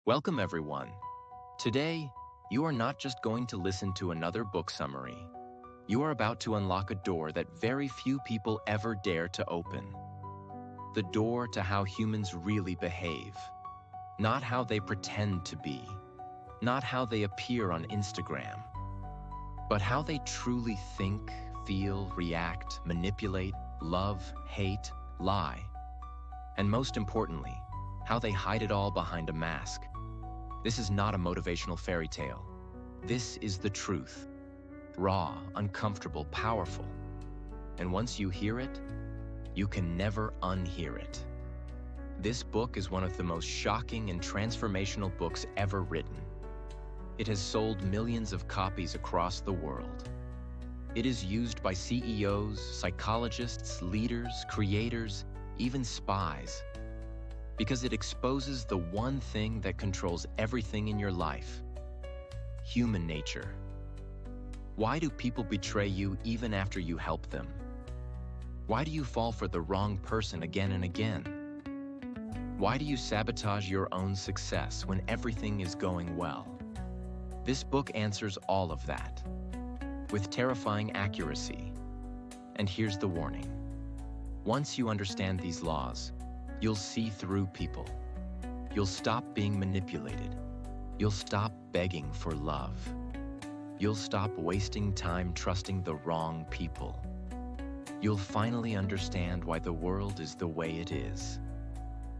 Welcome, everyone. Today, you are not just going to listen to another book summary. You are about to unlock a door that very few people ever dare to open. The door to how humans really behave. Not how they pretend to be. Not how they appear on Instagram. But how they truly think, feel, react, manipulate, love, hate, lie. And most importantly, how they hide it all behind a mask. This is not a motivational fairy tale. This is the truth. Raw, uncomfortable, powerful. And once you hear it, you can never unhear it. This book is one of the most shocking and transformational books ever written. It has sold millions of copies across the world. It is used by CEOs, psychologists, leaders, creators, even spies, because it exposes the one thing that controls everything in your life: human nature. Why do people betray you even after you help them? Why do you fall for the wrong person again and again? Why do you sabotage your own success when everything is going well? This book answers all of that, with terrifying accuracy. And here's the warning. Once you understand these laws, you'll see through people. You'll stop being manipulated. You'll stop begging for love. You'll stop wasting time trusting the wrong people. You'll finally understand why the world is the way it is,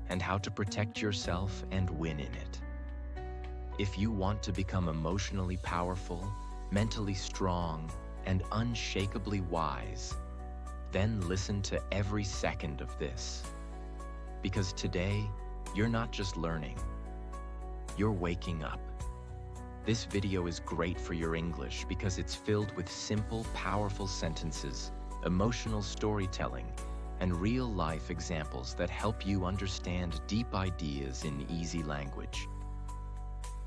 and how to protect yourself and win in it. If you want to become emotionally powerful, mentally strong, and unshakably wise, then listen to every second of this. Because today, you're not just learning, you're waking up. This video is great for your English because it's filled with simple, powerful sentences, emotional storytelling, and real-life examples that help you understand deep ideas in easy language.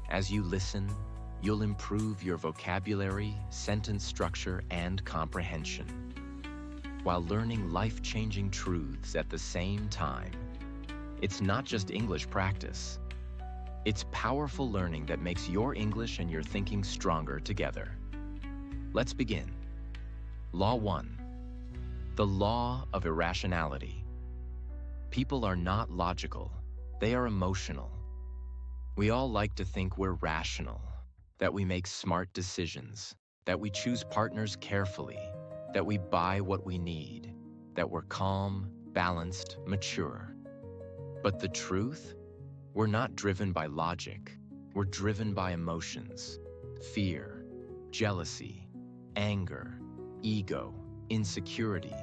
As you listen, you'll improve your vocabulary, sentence structure, and comprehension, while learning life-changing truths at the same time. It's not just English practice. It's powerful learning that makes your English and your thinking stronger together. Let's begin. Law 1. The law of irrationality. People are not logical. They are emotional. We all like to think we're rational, that we make smart decisions, that we choose partners carefully, that we buy what we need, that we're calm, balanced, mature. But the truth? We're not driven by logic. We're driven by emotions, fear, jealousy, anger, ego, insecurity,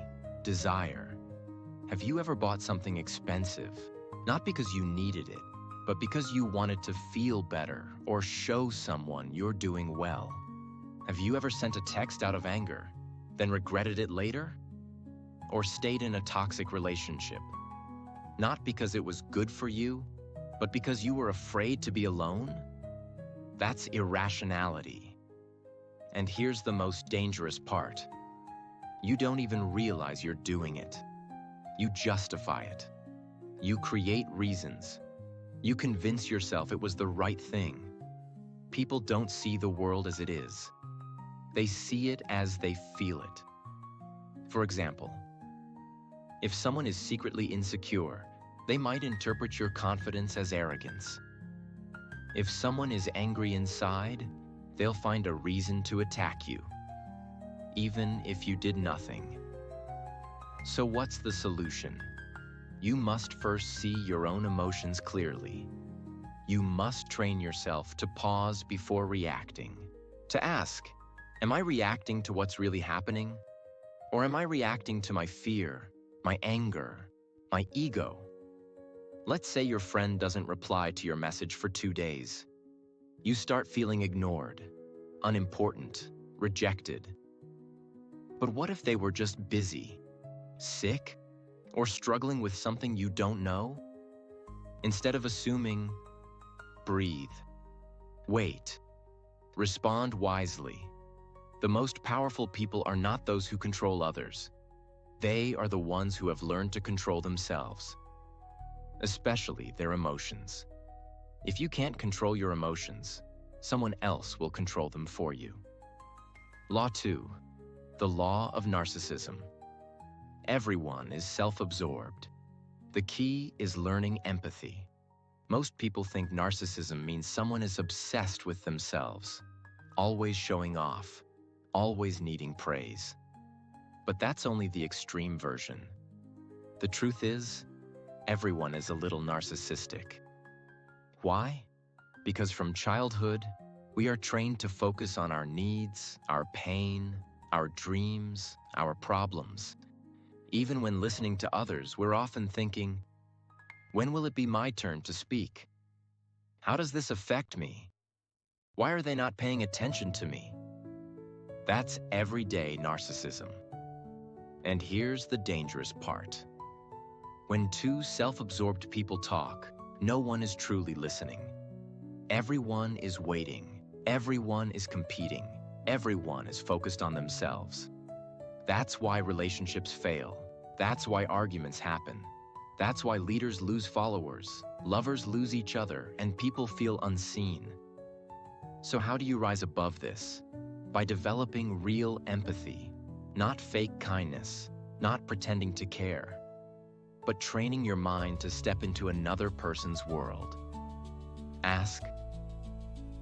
desire. Have you ever bought something expensive, not because you needed it, but because you wanted to feel better or show someone you're doing well? Have you ever sent a text out of anger, then regretted it later? Or stayed in a toxic relationship, not because it was good for you, but because you were afraid to be alone? That's irrationality. And here's the most dangerous part. You don't even realize you're doing it. You justify it. You create reasons. You convince yourself it was the right thing. People don't see the world as it is. They see it as they feel it. For example, if someone is secretly insecure, they might interpret your confidence as arrogance. If someone is angry inside, they'll find a reason to attack you, even if you did nothing. So what's the solution? You must first see your own emotions clearly. You must train yourself to pause before reacting, to ask, am I reacting to what's really happening? Or am I reacting to my fear, my anger, my ego? Let's say your friend doesn't reply to your message for 2 days. You start feeling ignored, unimportant, rejected. But what if they were just busy, sick, or struggling with something you don't know? Instead of assuming, breathe, wait, respond wisely. The most powerful people are not those who control others. They are the ones who have learned to control themselves, especially their emotions. If you can't control your emotions, someone else will control them for you. Law 2. The law of narcissism. Everyone is self-absorbed. The key is learning empathy. Most people think narcissism means someone is obsessed with themselves, always showing off, always needing praise. But that's only the extreme version. The truth is, everyone is a little narcissistic. Why? Because from childhood, we are trained to focus on our needs, our pain, our dreams, our problems. Even when listening to others, we're often thinking, when will it be my turn to speak? How does this affect me? Why are they not paying attention to me? That's everyday narcissism. And here's the dangerous part. When two self-absorbed people talk, no one is truly listening. Everyone is waiting. Everyone is competing. Everyone is focused on themselves. That's why relationships fail. That's why arguments happen. That's why leaders lose followers, lovers lose each other, and people feel unseen. So how do you rise above this? By developing real empathy, not fake kindness, not pretending to care, but training your mind to step into another person's world. Ask,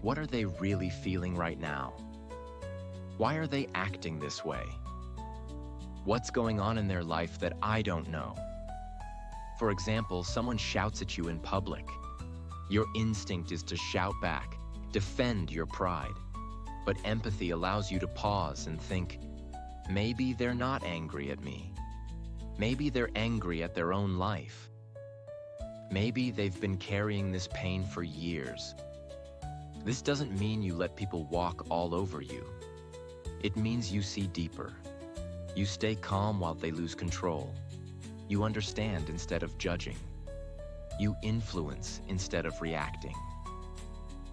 what are they really feeling right now? Why are they acting this way? What's going on in their life that I don't know? For example, someone shouts at you in public. Your instinct is to shout back, defend your pride. But empathy allows you to pause and think, maybe they're not angry at me. Maybe they're angry at their own life. Maybe they've been carrying this pain for years. This doesn't mean you let people walk all over you. It means you see deeper. You stay calm while they lose control. You understand instead of judging. You influence instead of reacting.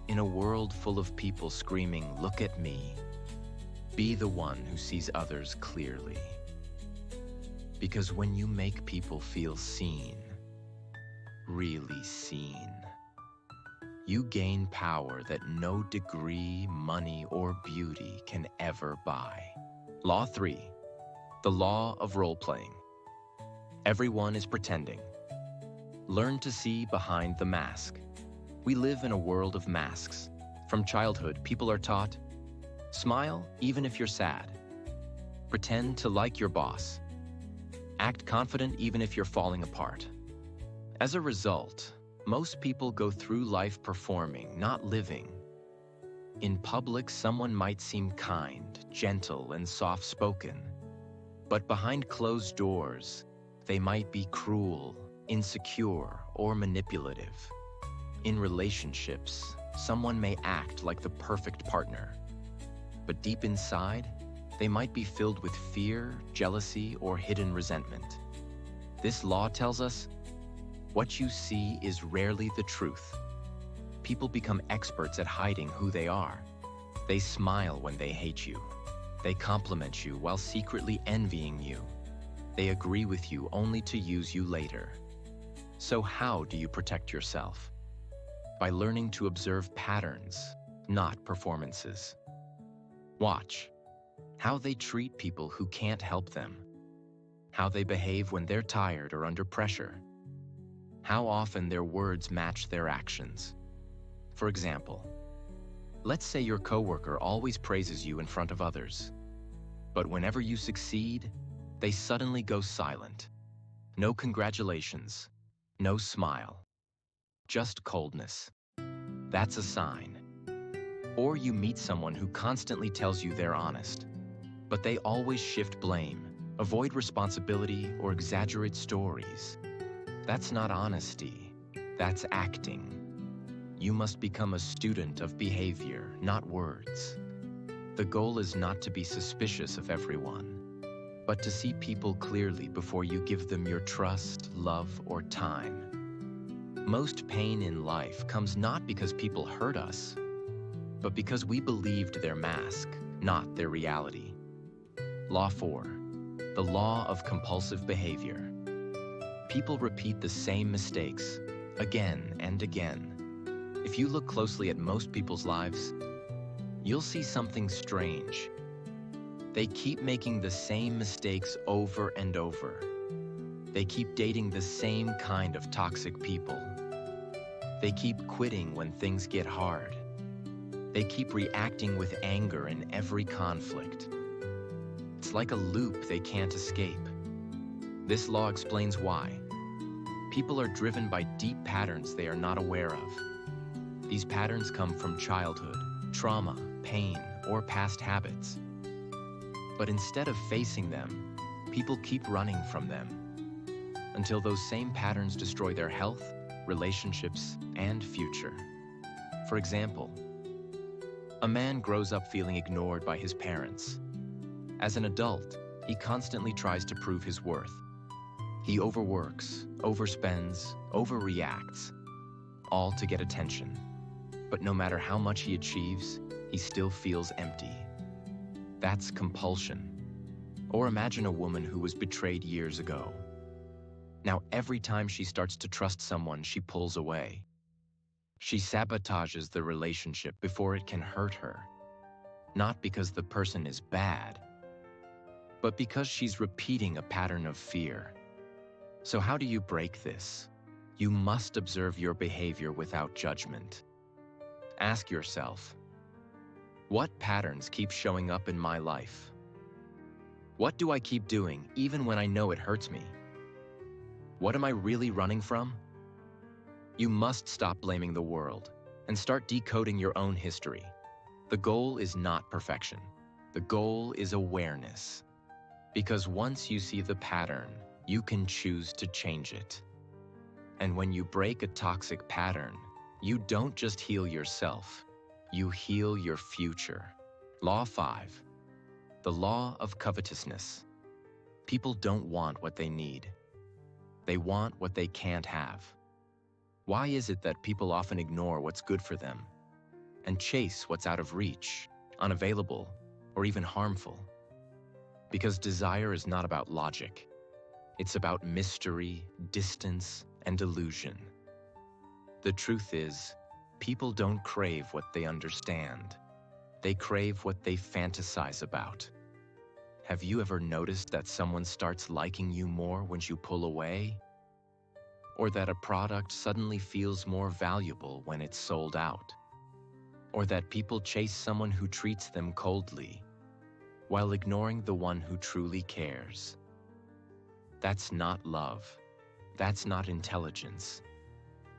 In a world full of people screaming, "Look at me," be the one who sees others clearly. Because when you make people feel seen, really seen, you gain power that no degree, money, or beauty can ever buy. Law 3. The law of role-playing. Everyone is pretending. Learn to see behind the mask. We live in a world of masks. From childhood, people are taught, smile even if you're sad. Pretend to like your boss. Act confident even if you're falling apart. As a result, most people go through life performing, not living. In public, someone might seem kind, gentle, and soft-spoken. But behind closed doors, they might be cruel, insecure, or manipulative. In relationships, someone may act like the perfect partner. But deep inside, they might be filled with fear, jealousy, or hidden resentment. This law tells us, what you see is rarely the truth. People become experts at hiding who they are. They smile when they hate you. They compliment you while secretly envying you. They agree with you only to use you later. So how do you protect yourself? By learning to observe patterns, not performances. Watch how they treat people who can't help them. How they behave when they're tired or under pressure. How often their words match their actions. For example, let's say your coworker always praises you in front of others. But whenever you succeed, they suddenly go silent. No congratulations, no smile, just coldness. That's a sign. Or you meet someone who constantly tells you they're honest, but they always shift blame, avoid responsibility, or exaggerate stories. That's not honesty, that's acting. You must become a student of behavior, not words. The goal is not to be suspicious of everyone, but to see people clearly before you give them your trust, love, or time. Most pain in life comes not because people hurt us, but because we believed their mask, not their reality. Law 4. The law of compulsive behavior. People repeat the same mistakes again and again. If you look closely at most people's lives, you'll see something strange. They keep making the same mistakes over and over. They keep dating the same kind of toxic people. They keep quitting when things get hard. They keep reacting with anger in every conflict. It's like a loop they can't escape. This law explains why. People are driven by deep patterns they are not aware of. These patterns come from childhood, trauma, pain, or past habits. But instead of facing them, people keep running from them until those same patterns destroy their health, relationships, and future. For example, a man grows up feeling ignored by his parents. As an adult, he constantly tries to prove his worth. He overworks, overspends, overreacts, all to get attention. But no matter how much he achieves, he still feels empty. That's compulsion. Or imagine a woman who was betrayed years ago. Now every time she starts to trust someone, she pulls away. She sabotages the relationship before it can hurt her. Not because the person is bad, but because she's repeating a pattern of fear. So how do you break this? You must observe your behavior without judgment. Ask yourself, what patterns keep showing up in my life? What do I keep doing even when I know it hurts me? What am I really running from? You must stop blaming the world and start decoding your own history. The goal is not perfection. The goal is awareness. Because once you see the pattern, you can choose to change it. And when you break a toxic pattern, you don't just heal yourself, you heal your future. Law 5. The law of covetousness. People don't want what they need. They want what they can't have. Why is it that people often ignore what's good for them and chase what's out of reach, unavailable, or even harmful? Because desire is not about logic. It's about mystery, distance, and illusion. The truth is, people don't crave what they understand. They crave what they fantasize about. Have you ever noticed that someone starts liking you more when you pull away? Or that a product suddenly feels more valuable when it's sold out? Or that people chase someone who treats them coldly, while ignoring the one who truly cares? That's not love. That's not intelligence.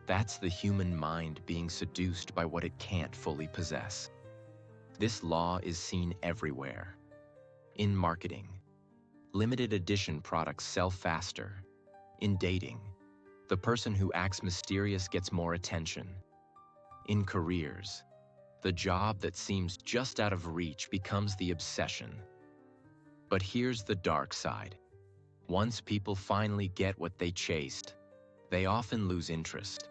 That's the human mind being seduced by what it can't fully possess. This law is seen everywhere. In marketing, limited edition products sell faster. In dating, the person who acts mysterious gets more attention. In careers, the job that seems just out of reach becomes the obsession. But here's the dark side. Once people finally get what they chased, they often lose interest.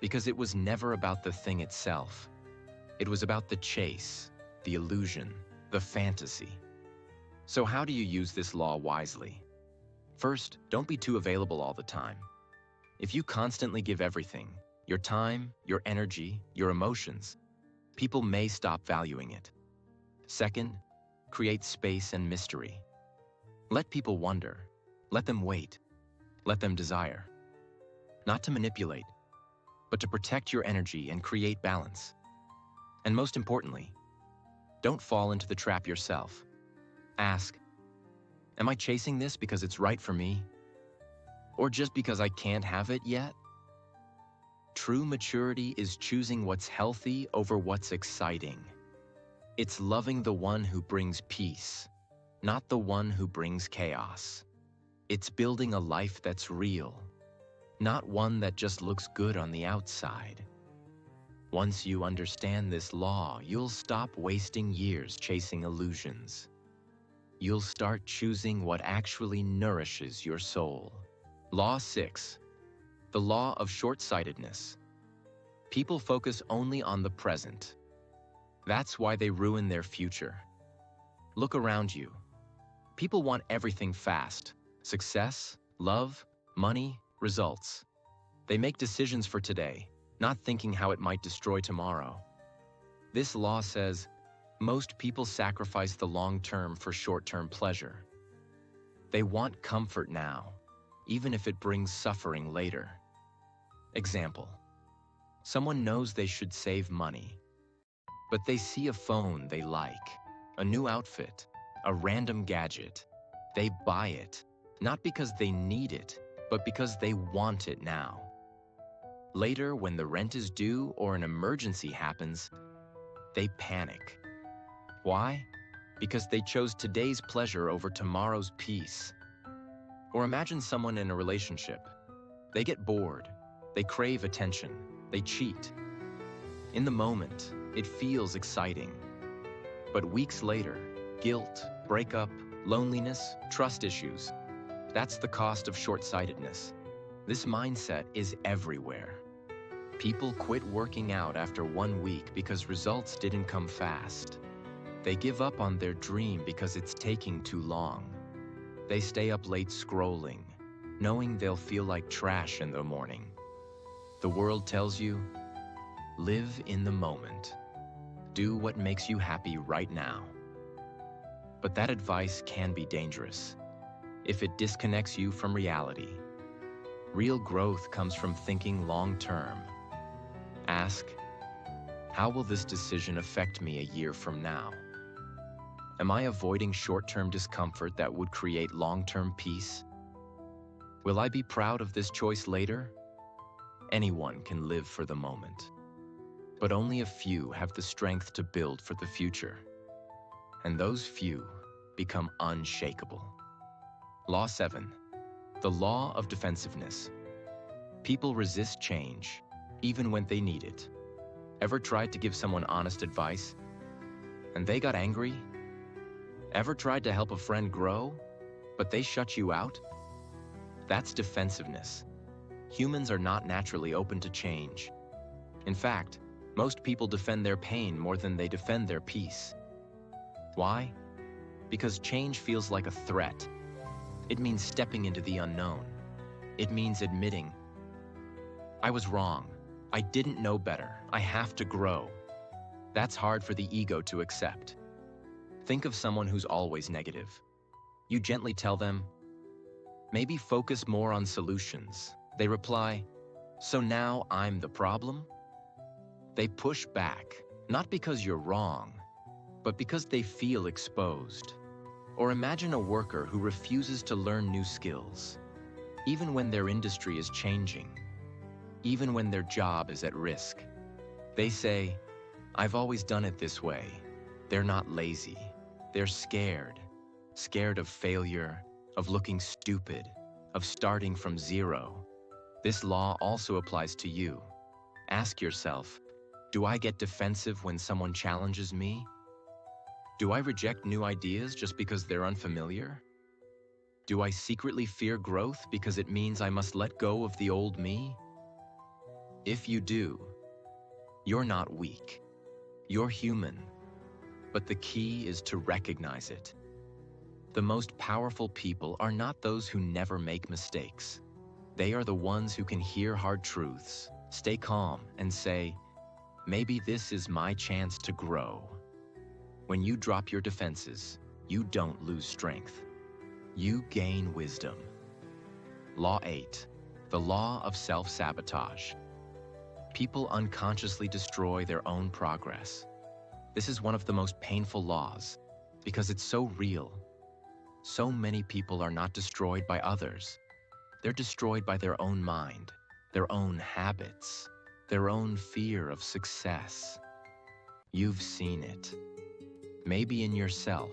Because it was never about the thing itself. It was about the chase, the illusion, the fantasy. So how do you use this law wisely? First, don't be too available all the time. If you constantly give everything, your time, your energy, your emotions, people may stop valuing it. Second, create space and mystery. Let people wonder. Let them wait. Let them desire. Not to manipulate, but to protect your energy and create balance. And most importantly, don't fall into the trap yourself. Ask, am I chasing this because it's right for me? Or just because I can't have it yet? True maturity is choosing what's healthy over what's exciting. It's loving the one who brings peace, not the one who brings chaos. It's building a life that's real, not one that just looks good on the outside. Once you understand this law, you'll stop wasting years chasing illusions. You'll start choosing what actually nourishes your soul. Law 6. The law of short-sightedness. People focus only on the present. That's why they ruin their future. Look around you. People want everything fast. Success, love, money, results. They make decisions for today, not thinking how it might destroy tomorrow. This law says most people sacrifice the long term for short-term pleasure. They want comfort now, even if it brings suffering later. Example: someone knows they should save money, but they see a phone they like, a new outfit, a random gadget. They buy it, not because they need it, but because they want it now. Later, when the rent is due or an emergency happens, they panic. Why? Because they chose today's pleasure over tomorrow's peace. Or imagine someone in a relationship. They get bored, they crave attention, they cheat. In the moment, it feels exciting. But weeks later, guilt, breakup, loneliness, trust issues. That's the cost of short-sightedness. This mindset is everywhere. People quit working out after 1 week because results didn't come fast. They give up on their dream because it's taking too long. They stay up late scrolling, knowing they'll feel like trash in the morning. The world tells you, live in the moment. Do what makes you happy right now. But that advice can be dangerous if it disconnects you from reality. Real growth comes from thinking long-term. Ask, how will this decision affect me a year from now? Am I avoiding short-term discomfort that would create long-term peace? Will I be proud of this choice later? Anyone can live for the moment, but only a few have the strength to build for the future. And those few become unshakable. Law 7. The law of defensiveness. People resist change, even when they need it. Ever tried to give someone honest advice, and they got angry? Ever tried to help a friend grow, but they shut you out? That's defensiveness. Humans are not naturally open to change. In fact, most people defend their pain more than they defend their peace. Why? Because change feels like a threat. It means stepping into the unknown. It means admitting, I was wrong. I didn't know better. I have to grow. That's hard for the ego to accept. Think of someone who's always negative. You gently tell them, maybe focus more on solutions. They reply, so now I'm the problem? They push back, not because you're wrong, but because they feel exposed. Or imagine a worker who refuses to learn new skills, even when their industry is changing, even when their job is at risk. They say, I've always done it this way. They're not lazy. They're scared. Scared of failure, of looking stupid, of starting from zero. This law also applies to you. Ask yourself, do I get defensive when someone challenges me? Do I reject new ideas just because they're unfamiliar? Do I secretly fear growth because it means I must let go of the old me? If you do, you're not weak. You're human. But the key is to recognize it. The most powerful people are not those who never make mistakes. They are the ones who can hear hard truths, stay calm, and say, maybe this is my chance to grow. When you drop your defenses, you don't lose strength. You gain wisdom. Law 8. The law of self-sabotage. People unconsciously destroy their own progress. This is one of the most painful laws because it's so real. So many people are not destroyed by others. They're destroyed by their own mind, their own habits, their own fear of success. You've seen it. Maybe in yourself.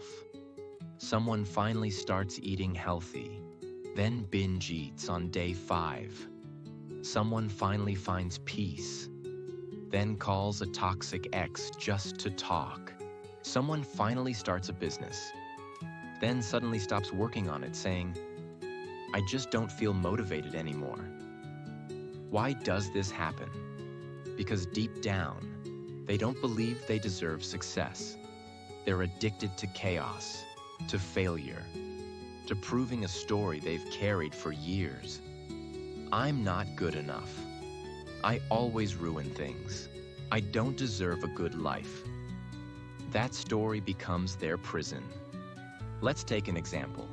Someone finally starts eating healthy, then binge eats on day 5. Someone finally finds peace, then calls a toxic ex just to talk. Someone finally starts a business, then suddenly stops working on it saying, I just don't feel motivated anymore. Why does this happen? Because deep down, they don't believe they deserve success. They're addicted to chaos, to failure, to proving a story they've carried for years. I'm not good enough. I always ruin things. I don't deserve a good life. That story becomes their prison. Let's take an example.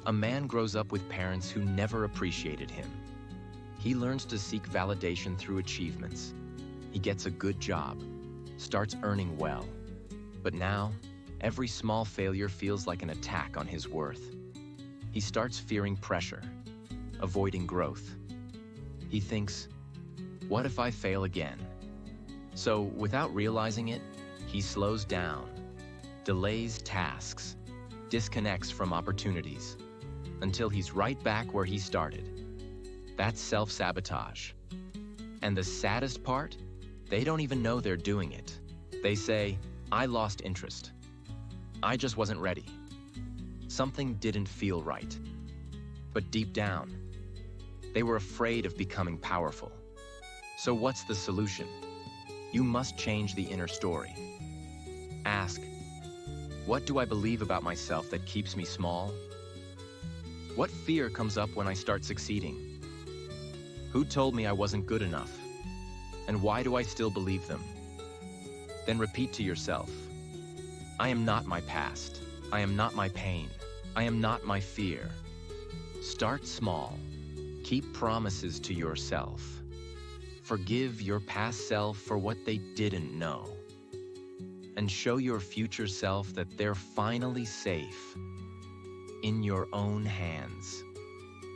A man grows up with parents who never appreciated him. He learns to seek validation through achievements. He gets a good job, starts earning well. But now, every small failure feels like an attack on his worth. He starts fearing pressure, avoiding growth. He thinks, what if I fail again? So, without realizing it, he slows down, delays tasks, disconnects from opportunities, until he's right back where he started. That's self-sabotage. And the saddest part, they don't even know they're doing it. They say, I lost interest. I just wasn't ready. Something didn't feel right. But deep down, they were afraid of becoming powerful. So what's the solution? You must change the inner story. Ask, what do I believe about myself that keeps me small? What fear comes up when I start succeeding? Who told me I wasn't good enough? And why do I still believe them? Then repeat to yourself, I am not my past. I am not my pain. I am not my fear. Start small. Keep promises to yourself. Forgive your past self for what they didn't know. And show your future self that they're finally safe in your own hands.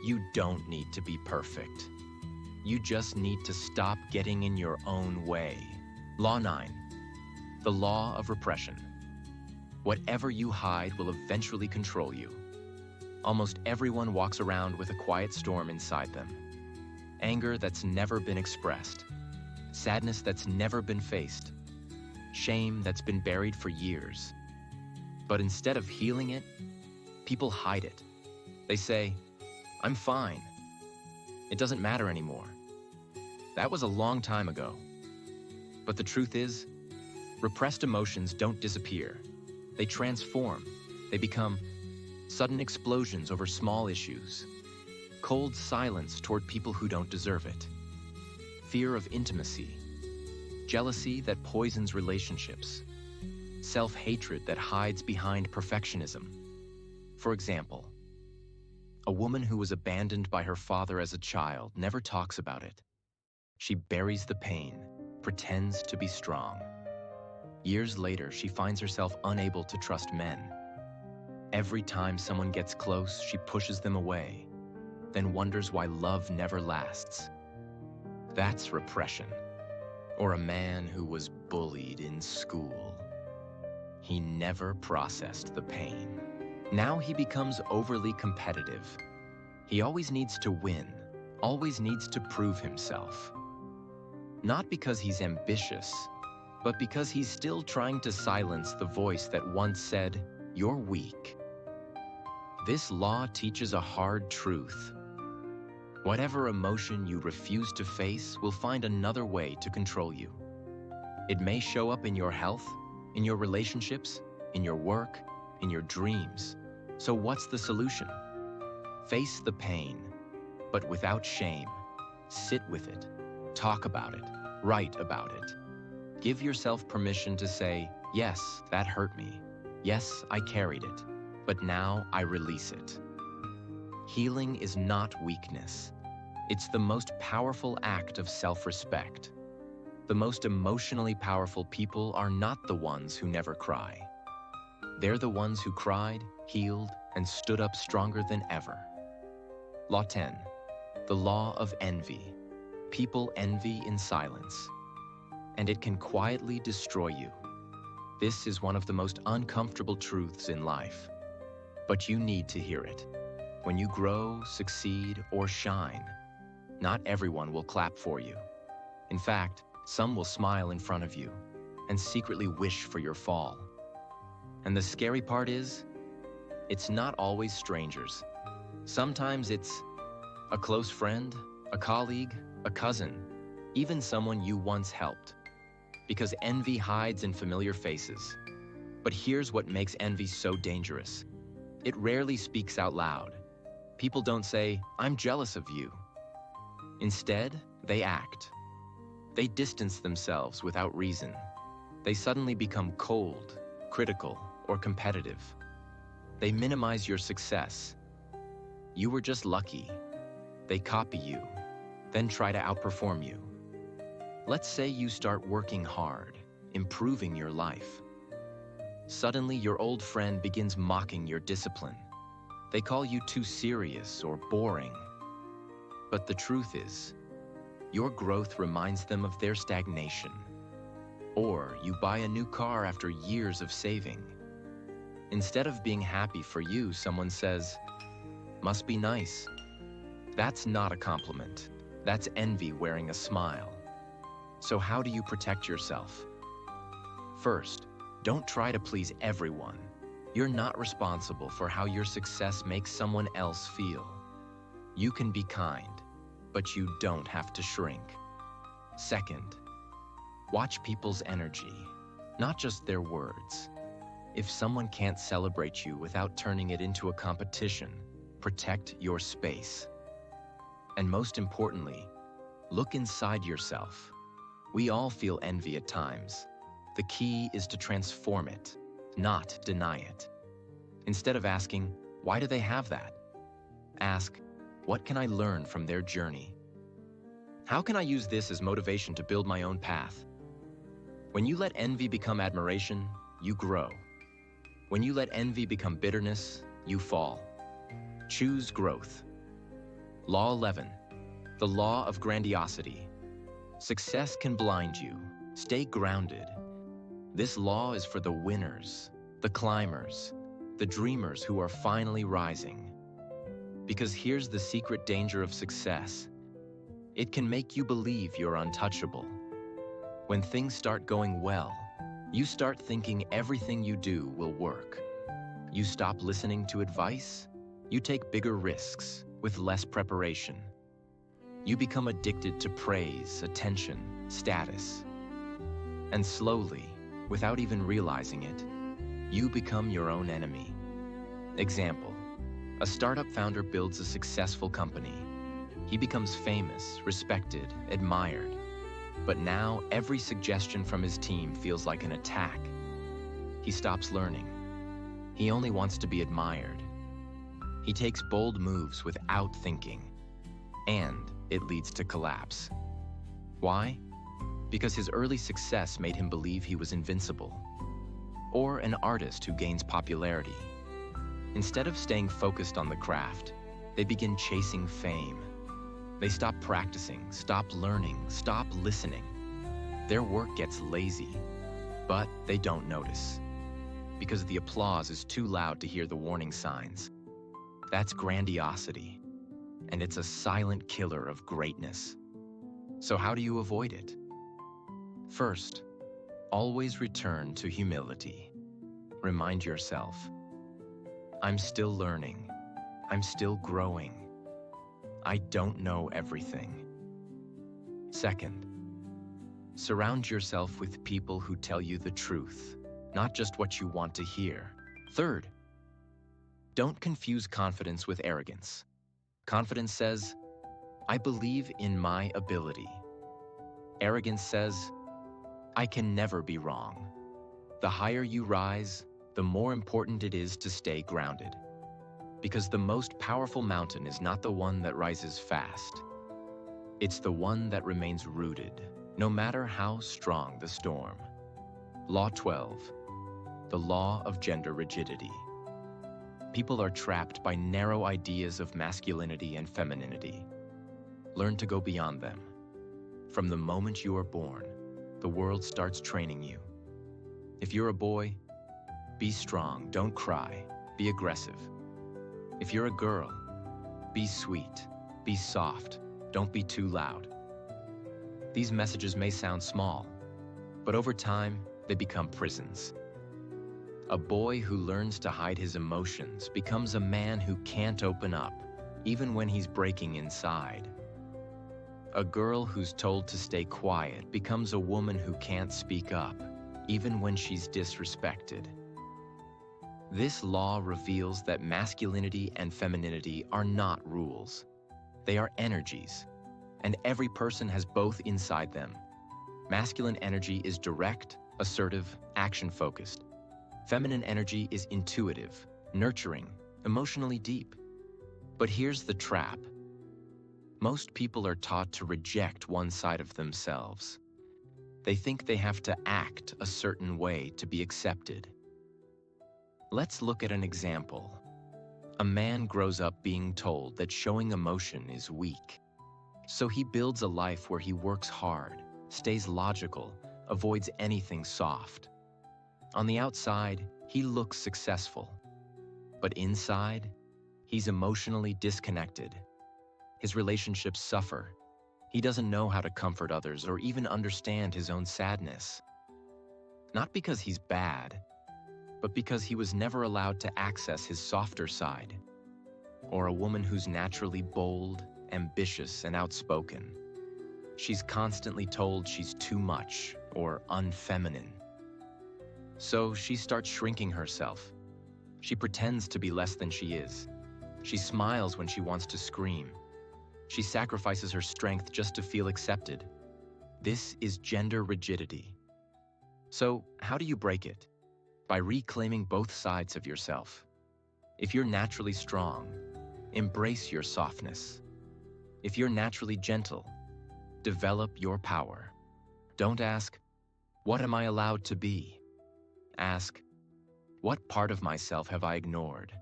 You don't need to be perfect. You just need to stop getting in your own way. Law 9, the law of repression. Whatever you hide will eventually control you. Almost everyone walks around with a quiet storm inside them. Anger that's never been expressed. Sadness that's never been faced. Shame that's been buried for years. But instead of healing it, people hide it. They say, I'm fine. It doesn't matter anymore. That was a long time ago. But the truth is, repressed emotions don't disappear. They transform. They become sudden explosions over small issues. Cold silence toward people who don't deserve it. Fear of intimacy. Jealousy that poisons relationships. Self-hatred that hides behind perfectionism. For example, a woman who was abandoned by her father as a child never talks about it. She buries the pain, pretends to be strong. Years later, she finds herself unable to trust men. Every time someone gets close, she pushes them away, then wonders why love never lasts. That's repression. Or a man who was bullied in school. He never processed the pain. Now he becomes overly competitive. He always needs to win, always needs to prove himself. Not because he's ambitious, but because he's still trying to silence the voice that once said, "You're weak." This law teaches a hard truth. Whatever emotion you refuse to face will find another way to control you. It may show up in your health, in your relationships, in your work, in your dreams. So what's the solution? Face the pain, but without shame. Sit with it. Talk about it. Write about it. Give yourself permission to say, yes, that hurt me. Yes, I carried it, but now I release it. Healing is not weakness. It's the most powerful act of self-respect. The most emotionally powerful people are not the ones who never cry. They're the ones who cried, healed, and stood up stronger than ever. Law 10, the law of envy. People envy in silence, and it can quietly destroy you. This is one of the most uncomfortable truths in life, but you need to hear it. When you grow, succeed, or shine, not everyone will clap for you. In fact, some will smile in front of you and secretly wish for your fall. And the scary part is, it's not always strangers. Sometimes it's a close friend, a colleague, a cousin, even someone you once helped. Because envy hides in familiar faces. But here's what makes envy so dangerous. It rarely speaks out loud. People don't say, "I'm jealous of you." Instead, they act. They distance themselves without reason. They suddenly become cold, critical, or competitive. They minimize your success. You were just lucky. They copy you, then try to outperform you. Let's say you start working hard, improving your life. Suddenly, your old friend begins mocking your discipline. They call you too serious or boring. But the truth is, your growth reminds them of their stagnation. Or you buy a new car after years of saving. Instead of being happy for you, someone says, "Must be nice." That's not a compliment. That's envy wearing a smile. So how do you protect yourself? First, don't try to please everyone. You're not responsible for how your success makes someone else feel. You can be kind, but you don't have to shrink. Second, watch people's energy, not just their words. If someone can't celebrate you without turning it into a competition, protect your space. And most importantly, look inside yourself. We all feel envy at times. The key is to transform it, not deny it. Instead of asking, "Why do they have that?" ask, "What can I learn from their journey? How can I use this as motivation to build my own path?" When you let envy become admiration, you grow. When you let envy become bitterness, you fall. Choose growth. Law 11, the law of grandiosity. Success can blind you. Stay grounded. This law is for the winners, the climbers, the dreamers who are finally rising. Because here's the secret danger of success. It can make you believe you're untouchable. When things start going well, you start thinking everything you do will work. You stop listening to advice. You take bigger risks with less preparation. You become addicted to praise, attention, status. And slowly, without even realizing it, you become your own enemy. Example, a startup founder builds a successful company. He becomes famous, respected, admired. But now every suggestion from his team feels like an attack. He stops learning. He only wants to be admired. He takes bold moves without thinking, and it leads to collapse. Why? Because his early success made him believe he was invincible. Or an artist who gains popularity. Instead of staying focused on the craft, they begin chasing fame. They stop practicing, stop learning, stop listening. Their work gets lazy, but they don't notice. Because the applause is too loud to hear the warning signs. That's grandiosity, and it's a silent killer of greatness. So how do you avoid it? First, always return to humility. Remind yourself, I'm still learning. I'm still growing. I don't know everything. Second, surround yourself with people who tell you the truth, not just what you want to hear. Third, don't confuse confidence with arrogance. Confidence says, I believe in my ability. Arrogance says, I can never be wrong. The higher you rise, the more important it is to stay grounded. Because the most powerful mountain is not the one that rises fast. It's the one that remains rooted, no matter how strong the storm. Law 12, the law of gender rigidity. People are trapped by narrow ideas of masculinity and femininity. Learn to go beyond them. From the moment you are born, the world starts training you. If you're a boy, be strong, don't cry, be aggressive. If you're a girl, be sweet, be soft, don't be too loud. These messages may sound small, but over time, they become prisons. A boy who learns to hide his emotions becomes a man who can't open up, even when he's breaking inside. A girl who's told to stay quiet becomes a woman who can't speak up, even when she's disrespected. This law reveals that masculinity and femininity are not rules. They are energies, and every person has both inside them. Masculine energy is direct, assertive, action-focused. Feminine energy is intuitive, nurturing, emotionally deep. But here's the trap. Most people are taught to reject one side of themselves. They think they have to act a certain way to be accepted. Let's look at an example. A man grows up being told that showing emotion is weak. So he builds a life where he works hard, stays logical, avoids anything soft. On the outside, he looks successful. But inside, he's emotionally disconnected. His relationships suffer. He doesn't know how to comfort others or even understand his own sadness. Not because he's bad, but because he was never allowed to access his softer side. Or a woman who's naturally bold, ambitious, and outspoken. She's constantly told she's too much or unfeminine. So she starts shrinking herself. She pretends to be less than she is. She smiles when she wants to scream. She sacrifices her strength just to feel accepted. This is gender rigidity. So, how do you break it? By reclaiming both sides of yourself. If you're naturally strong, embrace your softness. If you're naturally gentle, develop your power. Don't ask, what am I allowed to be? Ask, what part of myself have I ignored?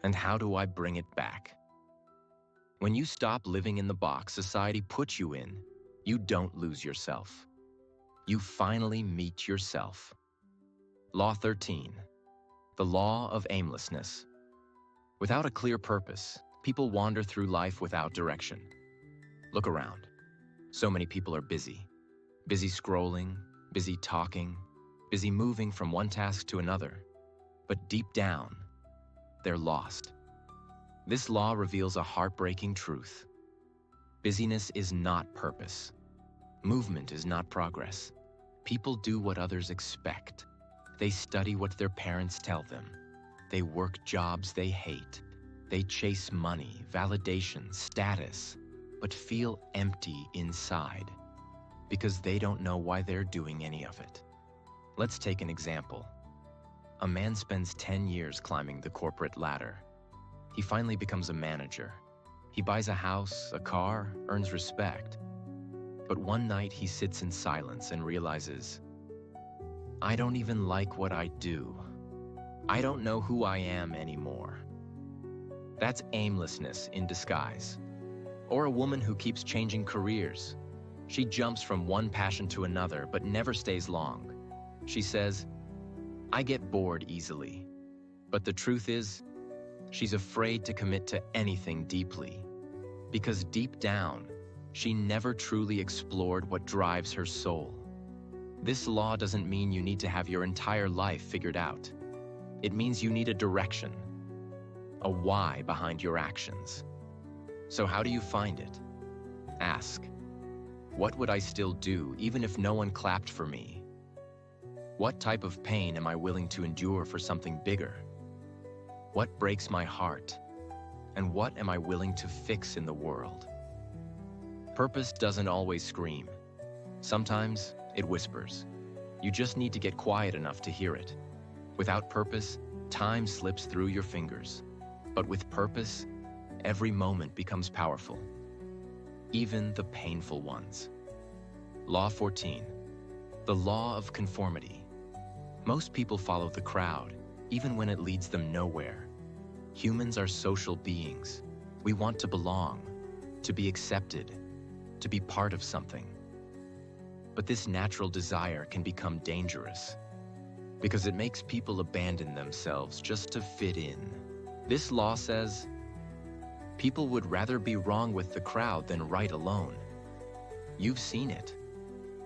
And how do I bring it back? When you stop living in the box society puts you in, you don't lose yourself. You finally meet yourself. Law 13, the law of aimlessness. Without a clear purpose, people wander through life without direction. Look around. So many people are busy. Busy scrolling, busy talking, busy moving from one task to another. But deep down, they're lost. This law reveals a heartbreaking truth. Busyness is not purpose. Movement is not progress. People do what others expect. They study what their parents tell them. They work jobs they hate. They chase money, validation, status, but feel empty inside because they don't know why they're doing any of it. Let's take an example. A man spends 10 years climbing the corporate ladder. He finally becomes a manager. He buys a house, a car, earns respect. But one night he sits in silence and realizes, I don't even like what I do. I don't know who I am anymore. That's aimlessness in disguise. Or a woman who keeps changing careers. She jumps from one passion to another, but never stays long. She says, I get bored easily. But the truth is, she's afraid to commit to anything deeply. Because deep down, she never truly explored what drives her soul. This law doesn't mean you need to have your entire life figured out. It means you need a direction, a why behind your actions. So how do you find it? Ask, what would I still do even if no one clapped for me? What type of pain am I willing to endure for something bigger? What breaks my heart? And what am I willing to fix in the world? Purpose doesn't always scream. Sometimes it whispers. You just need to get quiet enough to hear it. Without purpose, time slips through your fingers. But with purpose, every moment becomes powerful, even the painful ones. Law 14, the law of conformity. Most people follow the crowd, even when it leads them nowhere. Humans are social beings. We want to belong, to be accepted, to be part of something. But this natural desire can become dangerous because it makes people abandon themselves just to fit in. This law says, people would rather be wrong with the crowd than right alone. You've seen it.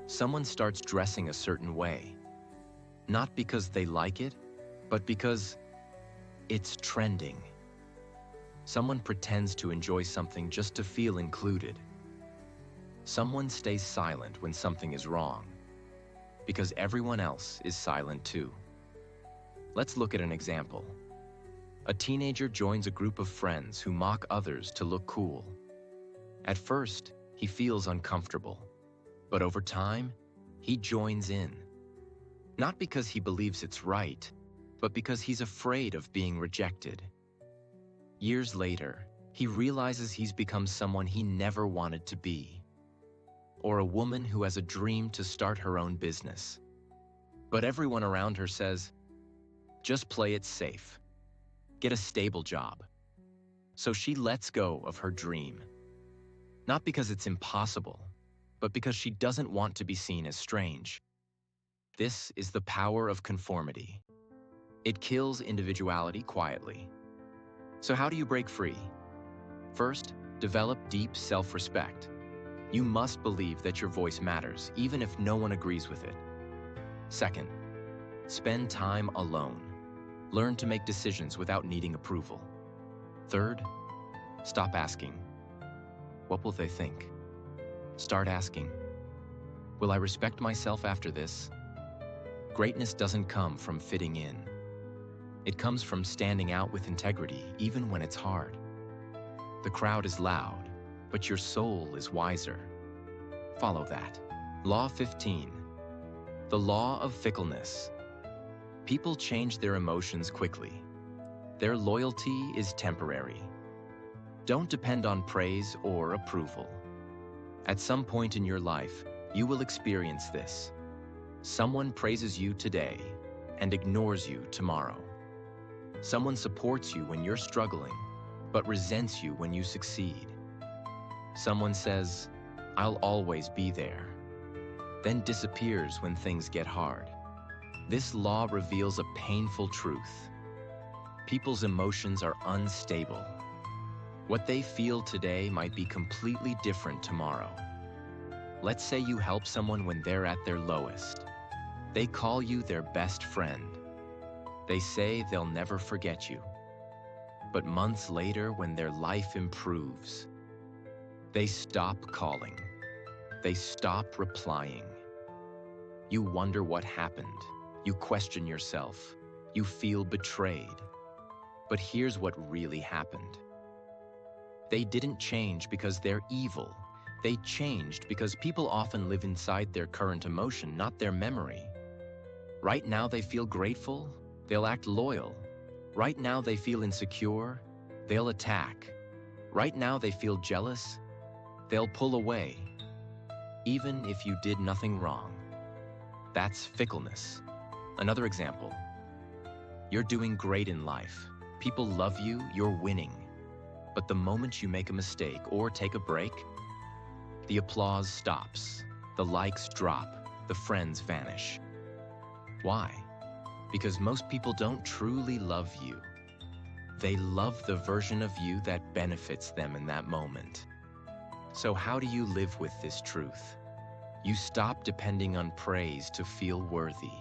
Someone starts dressing a certain way, not because they like it, but because it's trending. Someone pretends to enjoy something just to feel included. Someone stays silent when something is wrong, because everyone else is silent too. Let's look at an example. A teenager joins a group of friends who mock others to look cool. At first, he feels uncomfortable, but over time, He joins in, not because he believes it's right, but because he's afraid of being rejected. Years later, he realizes he's become someone he never wanted to be, or a woman who has a dream to start her own business. But everyone around her says, just play it safe. Get a stable job. So she lets go of her dream. Not because it's impossible, but because she doesn't want to be seen as strange. This is the power of conformity. It kills individuality quietly. So how do you break free? First, develop deep self-respect. You must believe that your voice matters, even if no one agrees with it. Second, spend time alone. Learn to make decisions without needing approval. Third, stop asking, what will they think? Start asking, will I respect myself after this? Greatness doesn't come from fitting in. It comes from standing out with integrity, even when it's hard. The crowd is loud, but your soul is wiser. Follow that. Law 15. The law of fickleness. People change their emotions quickly. Their loyalty is temporary. Don't depend on praise or approval. At some point in your life, you will experience this. Someone praises you today and ignores you tomorrow. Someone supports you when you're struggling, but resents you when you succeed. Someone says, I'll always be there, then disappears when things get hard. This law reveals a painful truth. People's emotions are unstable. What they feel today might be completely different tomorrow. Let's say you help someone when they're at their lowest. They call you their best friend. They say they'll never forget you. But months later, when their life improves, they stop calling. They stop replying. You wonder what happened. You question yourself. You feel betrayed. But here's what really happened. They didn't change because they're evil. They changed because people often live inside their current emotion, not their memory. Right now they feel grateful, they'll act loyal. Right now they feel insecure, they'll attack. Right now they feel jealous, they'll pull away. Even if you did nothing wrong. That's fickleness. Another example. You're doing great in life. People love you, you're winning. But the moment you make a mistake or take a break, the applause stops, the likes drop, the friends vanish. Why? Because most people don't truly love you. They love the version of you that benefits them in that moment. So how do you live with this truth? You stop depending on praise to feel worthy.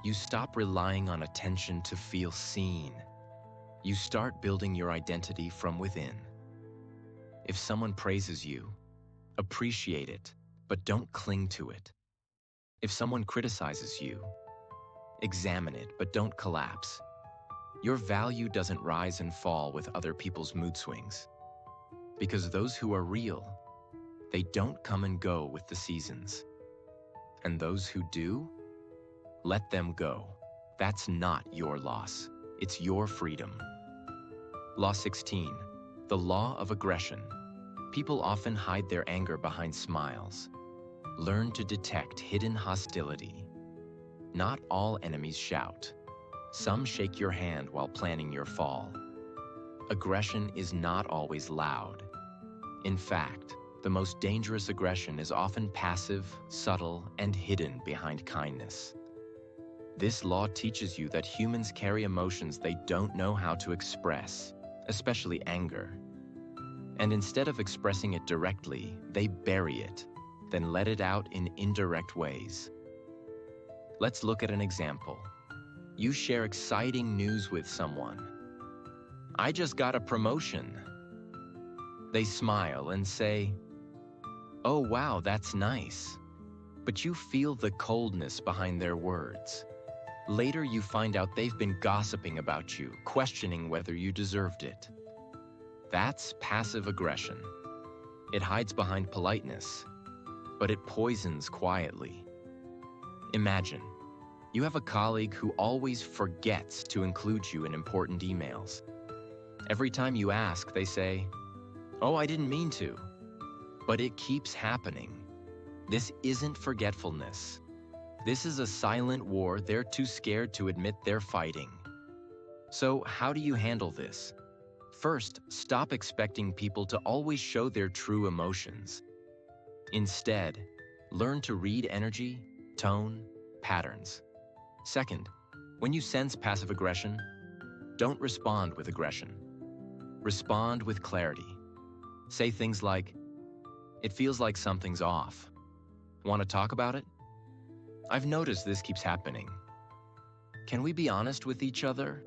You stop relying on attention to feel seen. You start building your identity from within. If someone praises you, appreciate it, but don't cling to it. If someone criticizes you, examine it, but don't collapse. Your value doesn't rise and fall with other people's mood swings. Because those who are real, they don't come and go with the seasons. And those who do, let them go. That's not your loss. It's your freedom. Law 16. The law of aggression. People often hide their anger behind smiles. Learn to detect hidden hostility. Not all enemies shout. Some shake your hand while planning your fall. Aggression is not always loud. In fact, the most dangerous aggression is often passive, subtle, and hidden behind kindness. This law teaches you that humans carry emotions they don't know how to express, especially anger. And instead of expressing it directly, they bury it, then let it out in indirect ways. Let's look at an example. You share exciting news with someone. I just got a promotion. They smile and say, oh wow, that's nice. But you feel the coldness behind their words. Later you find out they've been gossiping about you, questioning whether you deserved it. That's passive aggression. It hides behind politeness, but it poisons quietly. Imagine, you have a colleague who always forgets to include you in important emails. Every time you ask, they say, "Oh, I didn't mean to." But it keeps happening. This isn't forgetfulness. This is a silent war they're too scared to admit they're fighting. So how do you handle this? First, stop expecting people to always show their true emotions. Instead, learn to read energy, tone, patterns. Second, when you sense passive aggression, don't respond with aggression. Respond with clarity. Say things like, "It feels like something's off. Want to talk about it? I've noticed this keeps happening. Can we be honest with each other?"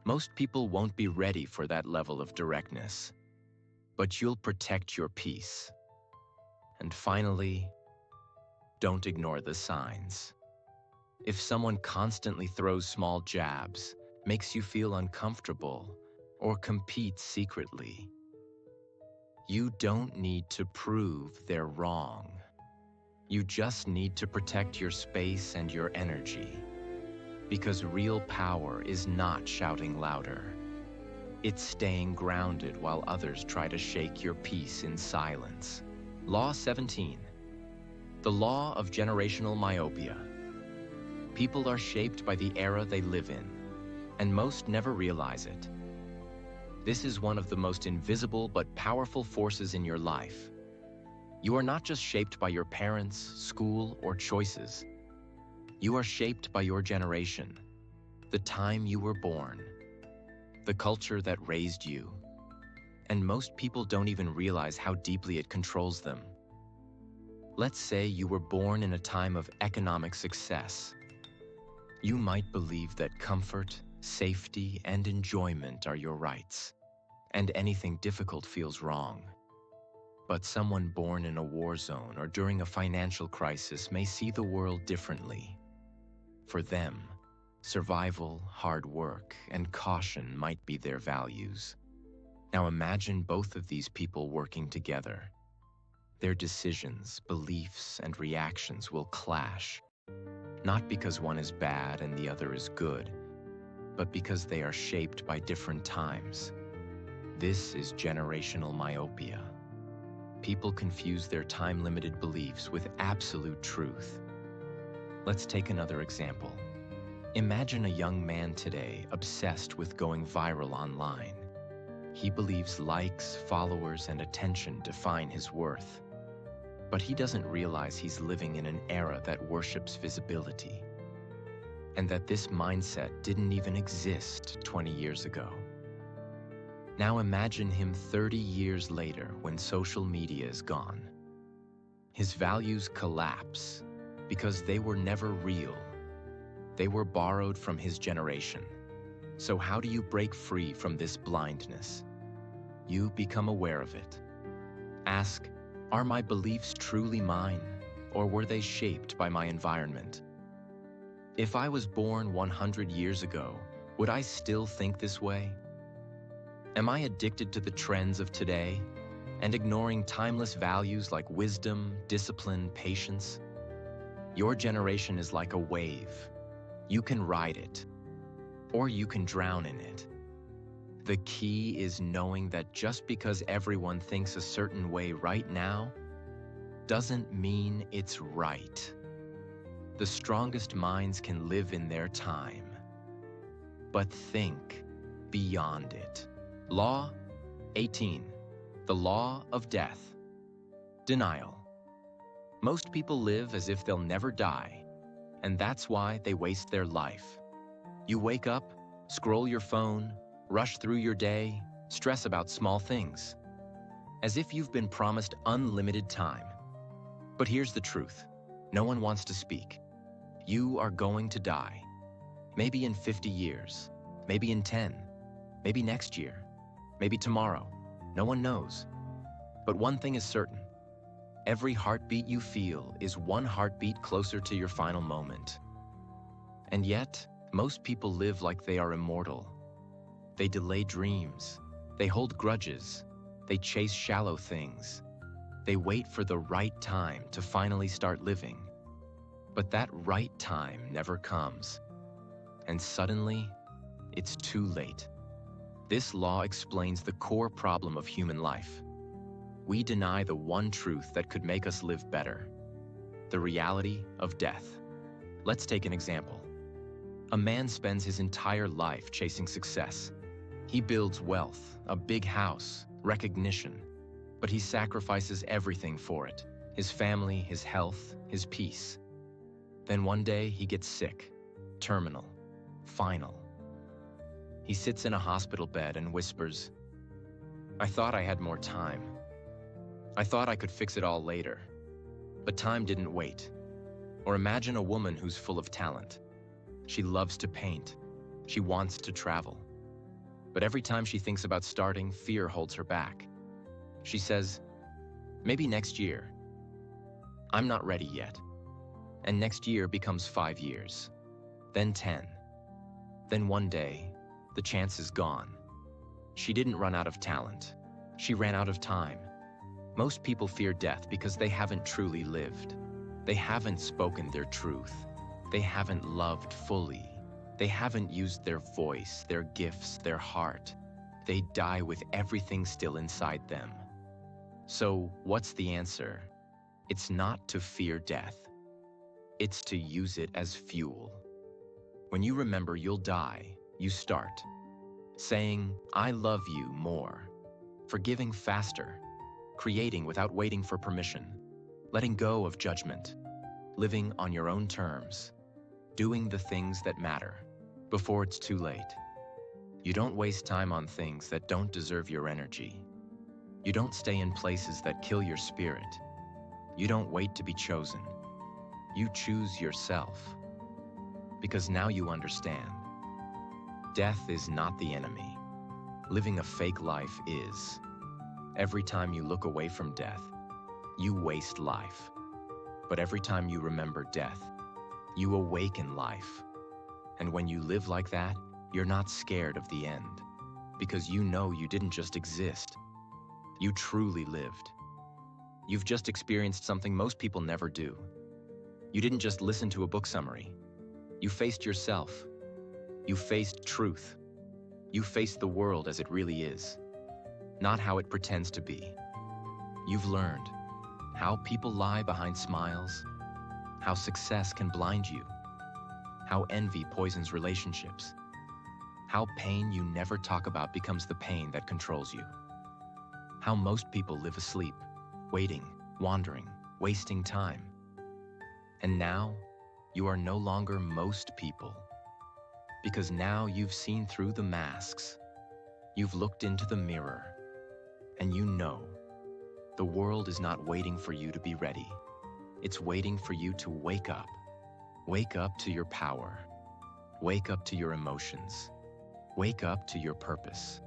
Most people won't be ready for that level of directness, but you'll protect your peace. And finally, don't ignore the signs. If someone constantly throws small jabs, makes you feel uncomfortable, or competes secretly, you don't need to prove they're wrong. You just need to protect your space and your energy. Because real power is not shouting louder. It's staying grounded while others try to shake your peace in silence. Law 17. The law of generational myopia. People are shaped by the era they live in, and most never realize it. This is one of the most invisible but powerful forces in your life. You are not just shaped by your parents, school, or choices. You are shaped by your generation, the time you were born, the culture that raised you, and most people don't even realize how deeply it controls them. Let's say you were born in a time of economic success. You might believe that comfort, safety, and enjoyment are your rights, and anything difficult feels wrong. But someone born in a war zone or during a financial crisis may see the world differently. For them, survival, hard work, and caution might be their values. Now imagine both of these people working together. Their decisions, beliefs, and reactions will clash, not because one is bad and the other is good, but because they are shaped by different times. This is generational myopia. People confuse their time-limited beliefs with absolute truth. Let's take another example. Imagine a young man today obsessed with going viral online. He believes likes, followers, and attention define his worth. But he doesn't realize he's living in an era that worships visibility, and that this mindset didn't even exist 20 years ago. Now imagine him 30 years later when social media is gone. His values collapse because they were never real. They were borrowed from his generation. So how do you break free from this blindness? You become aware of it. Ask, are my beliefs truly mine, or were they shaped by my environment? If I was born 100 years ago, would I still think this way? Am I addicted to the trends of today and ignoring timeless values like wisdom, discipline, patience? Your generation is like a wave. You can ride it, or you can drown in it. The key is knowing that just because everyone thinks a certain way right now doesn't mean it's right. The strongest minds can live in their time, but think beyond it. Law 18. The law of death. Denial. Most people live as if they'll never die, and that's why they waste their life. You wake up, scroll your phone, rush through your day, stress about small things, as if you've been promised unlimited time. But here's the truth. No one wants to speak. You are going to die. Maybe in 50 years, maybe in 10, maybe next year, maybe tomorrow. No one knows. But one thing is certain. Every heartbeat you feel is one heartbeat closer to your final moment. And yet, most people live like they are immortal. They delay dreams. They hold grudges. They chase shallow things. They wait for the right time to finally start living. But that right time never comes. And suddenly, it's too late. This law explains the core problem of human life. We deny the one truth that could make us live better, the reality of death. Let's take an example. A man spends his entire life chasing success. He builds wealth, a big house, recognition, but he sacrifices everything for it: his family, his health, his peace. Then one day he gets sick, terminal, final. He sits in a hospital bed and whispers, "I thought I had more time. I thought I could fix it all later." But time didn't wait. Or imagine a woman who's full of talent. She loves to paint. She wants to travel. But every time she thinks about starting, fear holds her back. She says, "Maybe next year. I'm not ready yet." And next year becomes 5 years, then 10. Then one day, the chance is gone. She didn't run out of talent. She ran out of time. Most people fear death because they haven't truly lived. They haven't spoken their truth. They haven't loved fully. They haven't used their voice, their gifts, their heart. They die with everything still inside them. So, what's the answer? It's not to fear death. It's to use it as fuel. When you remember you'll die, you start saying, "I love you" more, forgiving faster, creating without waiting for permission, letting go of judgment, living on your own terms, doing the things that matter before it's too late. You don't waste time on things that don't deserve your energy. You don't stay in places that kill your spirit. You don't wait to be chosen. You choose yourself. Because now you understand. Death is not the enemy. Living a fake life is. Every time you look away from death, you waste life. But every time you remember death, you awaken life. And when you live like that, you're not scared of the end. Because you know you didn't just exist. You truly lived. You've just experienced something most people never do. You didn't just listen to a book summary. You faced yourself. You faced truth. You faced the world as it really is, not how it pretends to be. You've learned how people lie behind smiles, how success can blind you, how envy poisons relationships, how pain you never talk about becomes the pain that controls you, how most people live asleep, waiting, wandering, wasting time. And now, you are no longer most people. Because now you've seen through the masks. You've looked into the mirror. And you know, the world is not waiting for you to be ready. It's waiting for you to wake up. Wake up to your power. Wake up to your emotions. Wake up to your purpose.